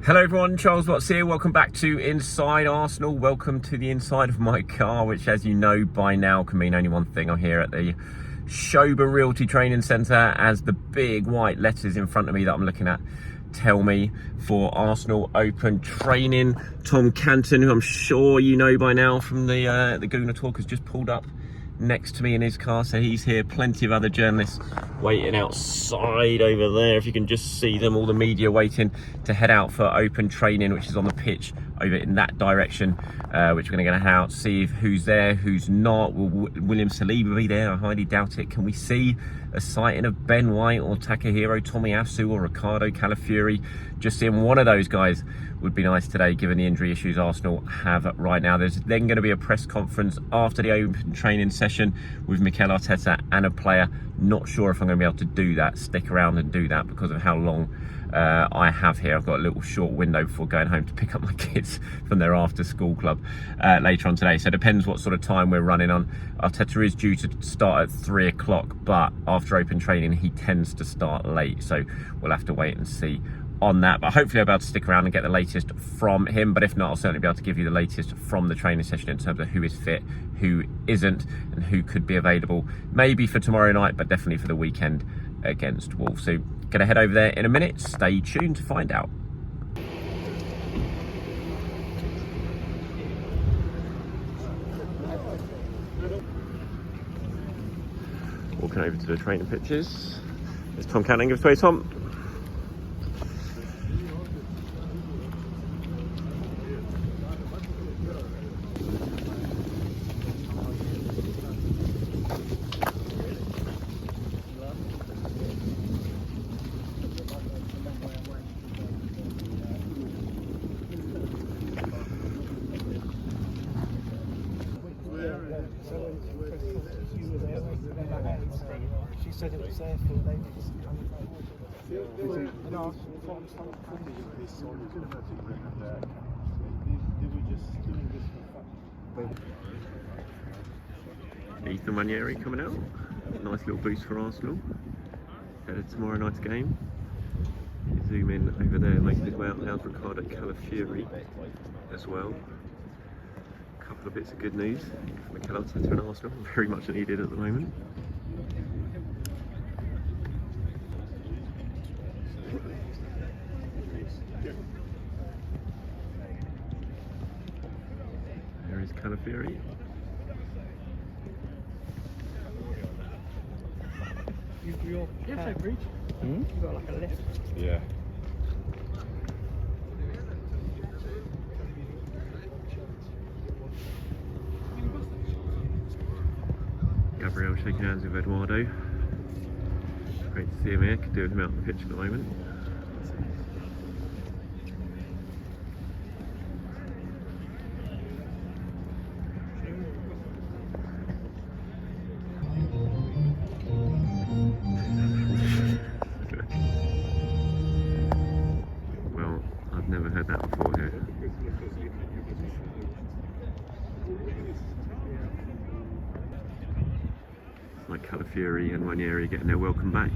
Hello everyone, Charles Watts here. Welcome back to Inside Arsenal. Welcome to the inside of my car, which as you know by now can mean only one thing. I'm here at the Schober Realty Training Centre as the big white letters in front of me that I'm looking at tell me for Arsenal Open Training. Tom Canton, who I'm sure you know by now from the Gooner Talk, has just pulled up next to me in his car, so he's here. Plenty of other journalists waiting outside over there, if you can just see them, all the media waiting to head out for open training, which is on the pitch over in that direction, which we're going to head out, see who's there, who's not. Will William Saliba be there? I highly doubt it. Can we see a sighting of Ben White or Takahiro Tomiyasu or Ricardo Calafiori? Just seeing one of those guys would be nice today, given the injury issues Arsenal have right now. There's then going to be a press conference after the open training session with Mikel Arteta and a player. Not sure if I'm going to be able to do that, stick around and do that because of how long I have here. I've got a little short window before going home to pick up my kids from their after school club later on today. So it depends what sort of time we're running on. Arteta is due to start at 3 o'clock, but after open training he tends to start late, so we'll have to wait and see on that. But hopefully I'll be able to stick around and get the latest from him. But if not, I'll certainly be able to give you the latest from the training session in terms of who is fit, who isn't, and who could be available maybe for tomorrow night, but definitely for the weekend against Wolves. So gonna head over there in a minute. Stay tuned to find out. Walking over to the training pitches. There's Tom Canning. Give us away, Tom. She said it was there for ladies. Ethan Nwaneri coming out. Nice little boost for Arsenal. Ahead of tomorrow night's game. Zoom in over there, making his way out now. Ricardo Calafiori as well. A couple of bits of good news for Mikel Arteta and Arsenal. Very much needed at the moment. There is Calafiori. You're bridge. You've got like a lift. Yeah. Gabriel shaking hands with Eduardo. Great to see him here. Could do with him out on the pitch at the moment. Well, I've never heard that before here. Like Calafiori and Nwaneri getting their welcome back.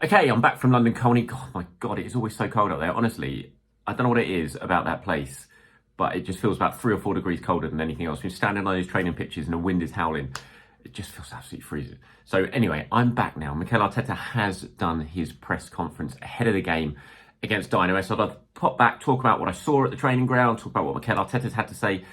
Okay, I'm back from London Colney. Oh my God, it is always so cold up there. Honestly, I don't know what it is about that place, but it just feels about 3 or 4 degrees colder than anything else. When you're standing on those training pitches and the wind is howling, it just feels absolutely freezing. So anyway, I'm back now. Mikel Arteta has done his press conference ahead of the game against Dynamo. So I'd pop back, talk about what I saw at the training ground, talk about what Mikel Arteta's had to say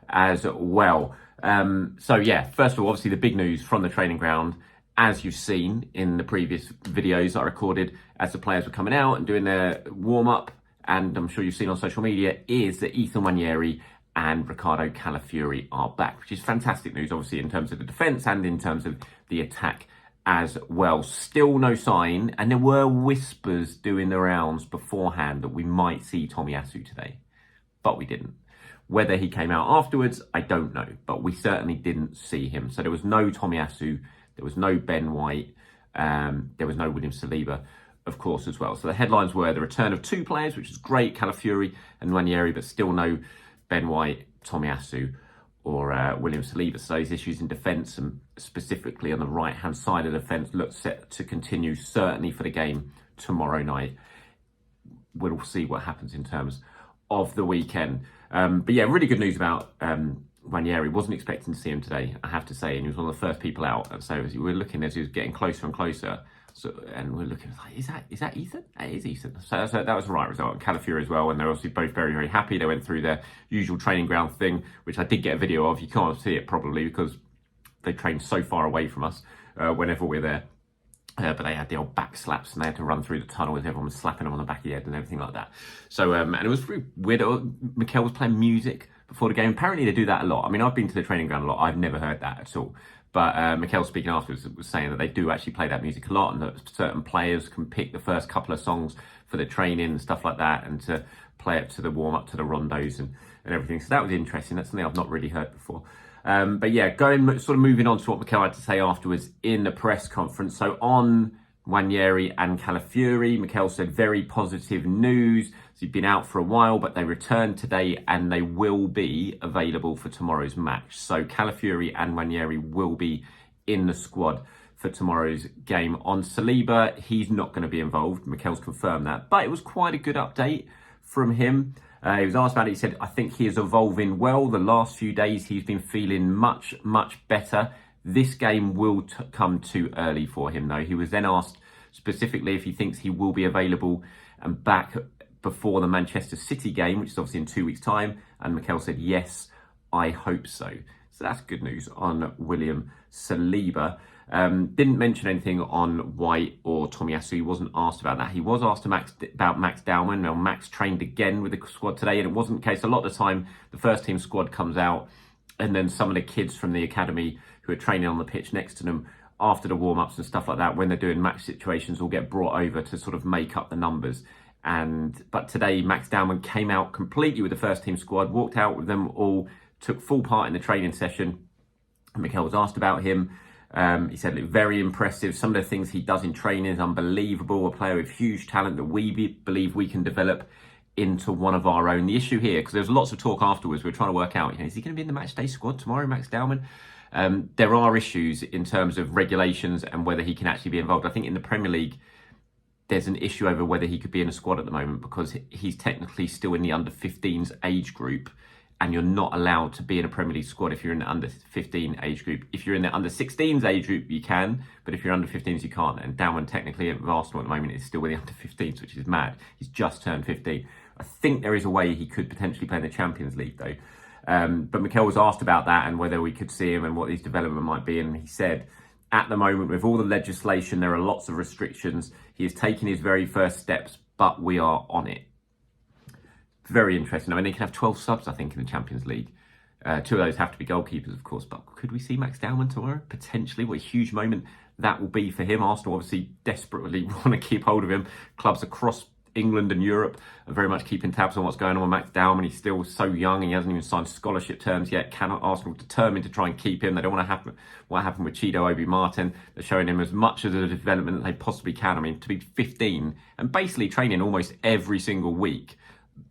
as well. So yeah, first of all, obviously the big news from the training ground, as you've seen in the previous videos I recorded as the players were coming out and doing their warm-up, and I'm sure you've seen on social media, is that Nwaneri and Ricardo Calafiori are back, which is fantastic news, obviously, in terms of the defence and in terms of the attack as well. Still no sign, and there were whispers doing the rounds beforehand that we might see Tomiyasu today, but we didn't. Whether he came out afterwards, I don't know, but we certainly didn't see him. So there was no Tomiyasu, there was no Ben White, there was no William Saliba, of course, as well. So the headlines were the return of two players, which is great, Calafiori and Nwaneri, but still no Ben White, Tomiyasu, or William Saliba. So those issues in defence, and specifically on the right-hand side of the defence, look set to continue, certainly for the game tomorrow night. We'll see what happens in terms of the weekend. But yeah, really good news about Nwaneri. Wasn't expecting to see him today, I have to say, and he was one of the first people out. And so as we were looking, as he was getting closer and closer, and we're looking like, is that Ethan? It is Ethan. So that was the right result. And Calafiori as well, and they're obviously both very, very happy. They went through their usual training ground thing, which I did get a video of. You can't see it probably because they trained so far away from us whenever we're there. But they had the old back slaps, and they had to run through the tunnel with everyone slapping them on the back of the head and everything like that. So, and it was really weird. Mikel was playing music before the game. Apparently they do that a lot. I mean, I've been to the training ground a lot. I've never heard that at all. But Mikel, speaking afterwards, was saying that they do actually play that music a lot, and that certain players can pick the first couple of songs for the training and stuff like that, and to play it to the warm-up, to the rondos and everything. So that was interesting. That's something I've not really heard before. But yeah, moving on to what Mikel had to say afterwards in the press conference. So on Nwaneri and Calafiori, Mikel said very positive news. So he'd been out for a while, but they returned today and they will be available for tomorrow's match. So Calafiori and Nwaneri will be in the squad for tomorrow's game. On Saliba, he's not going to be involved. Mikel's confirmed that, but it was quite a good update from him. He was asked about it. He said, I think he is evolving well. The last few days, he's been feeling much, much better. This game will come too early for him, though. He was then asked specifically if he thinks he will be available and back before the Manchester City game, which is obviously in 2 weeks' time. And Mikel said, yes, I hope so. So that's good news on William Saliba. Didn't mention anything on White or Tomiyasu. He wasn't asked about that. He was asked about Max Dowman. Now, Max trained again with the squad today, and it wasn't the case. A lot of the time, the first team squad comes out, and then some of the kids from the academy who are training on the pitch next to them after the warm-ups and stuff like that, when they're doing match situations, will get brought over to sort of make up the numbers. But today, Max Dowman came out completely with the first team squad, walked out with them all, took full part in the training session. Mikel was asked about him. He said, look, very impressive. Some of the things he does in training is unbelievable. A player with huge talent that we believe we can develop into one of our own. The issue here, because there's lots of talk afterwards, we're trying to work out, is he going to be in the match day squad tomorrow, Max Dowman? There are issues in terms of regulations and whether he can actually be involved. I think in the Premier League, there's an issue over whether he could be in a squad at the moment, because he's technically still in the under 15s age group, and you're not allowed to be in a Premier League squad if you're in the under 15 age group. If you're in the under 16s age group, you can, but if you're under 15s, you can't. And Dowman technically at Arsenal at the moment is still with the under 15s, which is mad. He's just turned 15. I think there is a way he could potentially play in the Champions League though. But Mikel was asked about that and whether we could see him and what his development might be. And he said, at the moment, with all the legislation, there are lots of restrictions. He is taking his very first steps, but we are on it. Very interesting. I mean, they can have 12 subs, I think, in the Champions League. 2 of those have to be goalkeepers, of course. But could we see Max Dowman tomorrow? Potentially. What a huge moment that will be for him. Arsenal obviously desperately want to keep hold of him. Clubs across England and Europe are very much keeping tabs on what's going on with Max Dowman. He's still so young. He hasn't even signed scholarship terms yet. Cannot Arsenal determined to try and keep him? They don't want to happen what happened with Chido Obi Martin. They're showing him as much of the development that they possibly can. I mean, to be 15 and basically training almost every single week,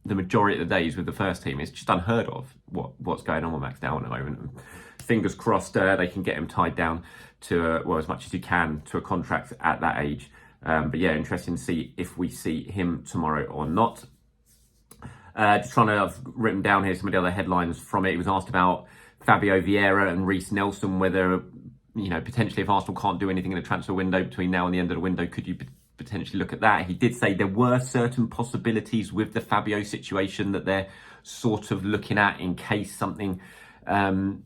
the majority of the days with the first team, is just unheard of what's going on with Max Dowman at the moment. And fingers crossed they can get him tied down to, as much as you can, to a contract at that age. But yeah, interesting to see if we see him tomorrow or not. Just trying to, I've written down here some of the other headlines from it. He was asked about Fabio Vieira and Reece Nelson, whether, potentially if Arsenal can't do anything in the transfer window between now and the end of the window, could you potentially look at that. He did say there were certain possibilities with the Fabio situation that they're sort of looking at in case something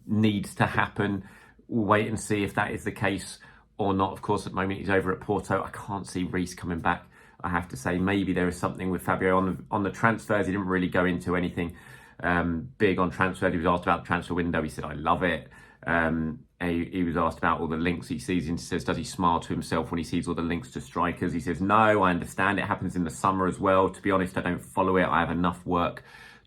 needs to happen. We'll wait and see if that is the case or not. Of course, at the moment he's over at Porto. I can't see Reece coming back. I have to say, maybe there is something with Fabio on the transfers. He didn't really go into anything big on transfers. He was asked about the transfer window. He said, I love it. He was asked about all the links he sees, and he says, does he smile to himself when he sees all the links to strikers? He says, no, I understand it happens in the summer as well. To be honest, I don't follow it. I have enough work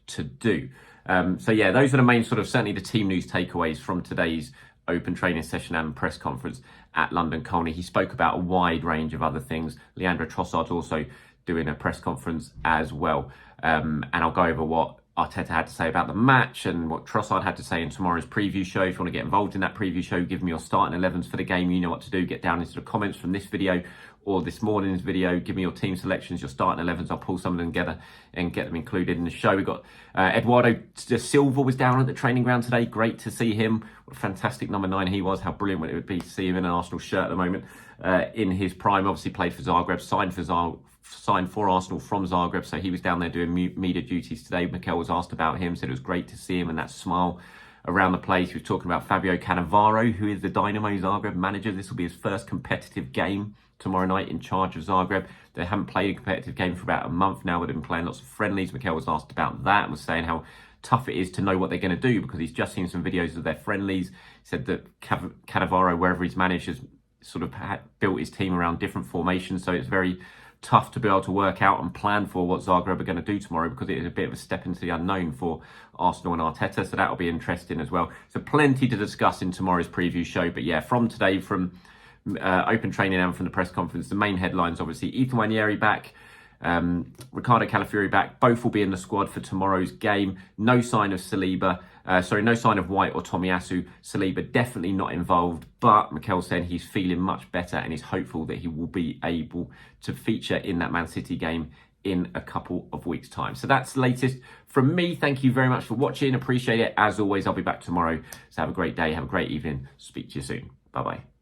to do. So yeah, those are the main sort of, certainly the team news takeaways from today's open training session and press conference at London Colney. He spoke about a wide range of other things. Leandro Trossard's also doing a press conference as well. And I'll go over what Arteta had to say about the match and what Trossard had to say in tomorrow's preview show. If you want to get involved in that preview show, give me your starting 11s for the game. You know what to do. Get down into the comments from this video or this morning's video. Give me your team selections, your starting 11s. I'll pull some of them together and get them included in the show. We've got Eduardo Silva was down at the training ground today. Great to see him. What a fantastic number 9 he was. How brilliant it would be to see him in an Arsenal shirt at the moment. In his prime, obviously played for Zagreb, signed for Arsenal from Zagreb, so he was down there doing media duties today. Mikel was asked about him, said it was great to see him and that smile around the place. He was talking about Fabio Cannavaro, who is the Dinamo Zagreb manager. This will be his first competitive game tomorrow night in charge of Zagreb. They haven't played a competitive game for about a month now. They've been playing lots of friendlies. Mikel was asked about that and was saying how tough it is to know what they're going to do because he's just seen some videos of their friendlies. He said that Cannavaro, wherever he's managed, has sort of built his team around different formations, so it's very tough to be able to work out and plan for what Zagreb are going to do tomorrow because it is a bit of a step into the unknown for Arsenal and Arteta, so that'll be interesting as well. So plenty to discuss in tomorrow's preview show, but yeah, from today, from open training and from the press conference, the main headlines, obviously, Nwaneri back, Ricardo Calafiori back, both will be in the squad for tomorrow's game. No sign of Saliba, no sign of White or Tomiyasu. Saliba definitely not involved, but Mikel said he's feeling much better and he's hopeful that he will be able to feature in that Man City game in a couple of weeks' time. So that's the latest from me. Thank you very much for watching. Appreciate it. As always, I'll be back tomorrow. So have a great day. Have a great evening. Speak to you soon. Bye-bye.